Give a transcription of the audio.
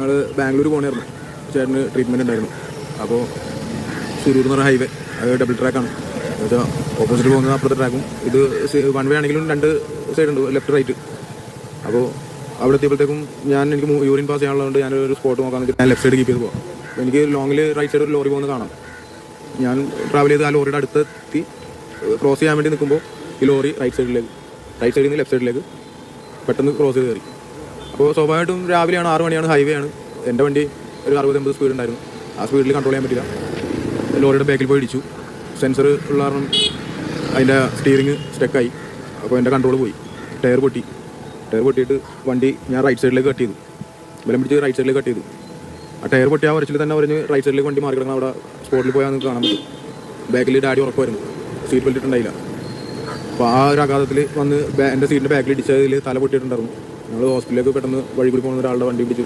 ഞങ്ങൾ ബാംഗ്ലൂർ പോകണമായിരുന്നു. ചേട്ടന് ട്രീറ്റ്മെൻറ്റ് ഉണ്ടായിരുന്നു. അപ്പോൾ സുരൂർ എന്ന് പറഞ്ഞ ഹൈവേ, അത് ഡബിൾ ട്രാക്കാണ്. എന്നുവെച്ചാൽ ഓപ്പോസിറ്റ് പോകുന്നത് അപ്പുറത്തെ ട്രാക്കും, ഇത് വൺ വേ ആണെങ്കിലും 2 സൈഡുണ്ട്, ലെഫ്റ്റ് റൈറ്റ്. അപ്പോൾ അവിടെ എത്തിയപ്പോഴത്തേക്കും എനിക്ക് യൂറിൻ പാസ് ചെയ്യാനുള്ളതുകൊണ്ട് ഞാനൊരു സ്പോട്ട് നോക്കാൻ ഞാൻ ലെഫ്റ്റ് സൈഡ് കീപ്പ് ചെയ്ത് പോകാം. അപ്പോൾ എനിക്ക് ലോങ്ങിൽ റൈറ്റ് സൈഡ് ഒരു ലോറി പോകുന്നത് കാണാം. ഞാൻ ട്രാവൽ ചെയ്ത് ആ ലോറിയുടെ അടുത്തെത്തി ക്രോസ് ചെയ്യാൻ വേണ്ടി നിൽക്കുമ്പോൾ ഈ ലോറി റൈറ്റ് സൈഡിൽ നിന്ന് ലെഫ്റ്റ് സൈഡിലേക്ക് പെട്ടെന്ന് ക്രോസ് ചെയ്ത് കയറി. അപ്പോൾ സ്വാഭാവികമായിട്ടും രാവിലെയാണ്, 6 മണിയാണ്, ഹൈവേ ആണ്. എൻ്റെ വണ്ടി ഒരു 60-80 സ്പീഡ് ഉണ്ടായിരുന്നു. ആ സ്പീഡിൽ കൺട്രോൾ ചെയ്യാൻ പറ്റില്ല. ലോറിയുടെ ബാക്കിൽ പോയി ഇടിച്ചു. സെൻസർ ഉള്ള കാരണം അതിൻ്റെ സ്റ്റിയറിങ് സ്റ്റക്കായി. അപ്പോൾ എൻ്റെ കൺട്രോൾ പോയി. ടയർ പൊട്ടിയിട്ട് വണ്ടി ഞാൻ റൈറ്റ് സൈഡിലേക്ക് കട്ട് ചെയ്തു. ബലം പിടിച്ച് റൈറ്റ് സൈഡിലേക്ക് കട്ട് ചെയ്തു. ആ ടയർ പൊട്ടി ആ വരച്ചിൽ തന്നെ പറഞ്ഞ് റൈറ്റ് സൈഡിലേക്ക് വണ്ടി മാറി കിടക്കണം. അവിടെ സ്പോട്ടിൽ പോയാൽ നിങ്ങൾക്ക് കാണാൻ പറ്റും. ബാക്കിൽ ഡാഡി ഉറക്കുമായിരുന്നു, സീറ്റ് ബെൽറ്റ് ഇട്ടുണ്ടായില്ല. അപ്പോൾ ആ ഒരു ആഘാതത്തിൽ വന്ന് എൻ്റെ സീറ്റിൻ്റെ ബാക്കിൽ ഇടിച്ചതിൽ തല പൊട്ടിയിട്ടുണ്ടായിരുന്നു. ഞങ്ങൾ ഹോസ്പിറ്റലിലേക്ക് പെട്ടെന്ന് വഴി കൂടി പോകുന്ന ഒരാളുടെ വണ്ടി പിടിച്ചു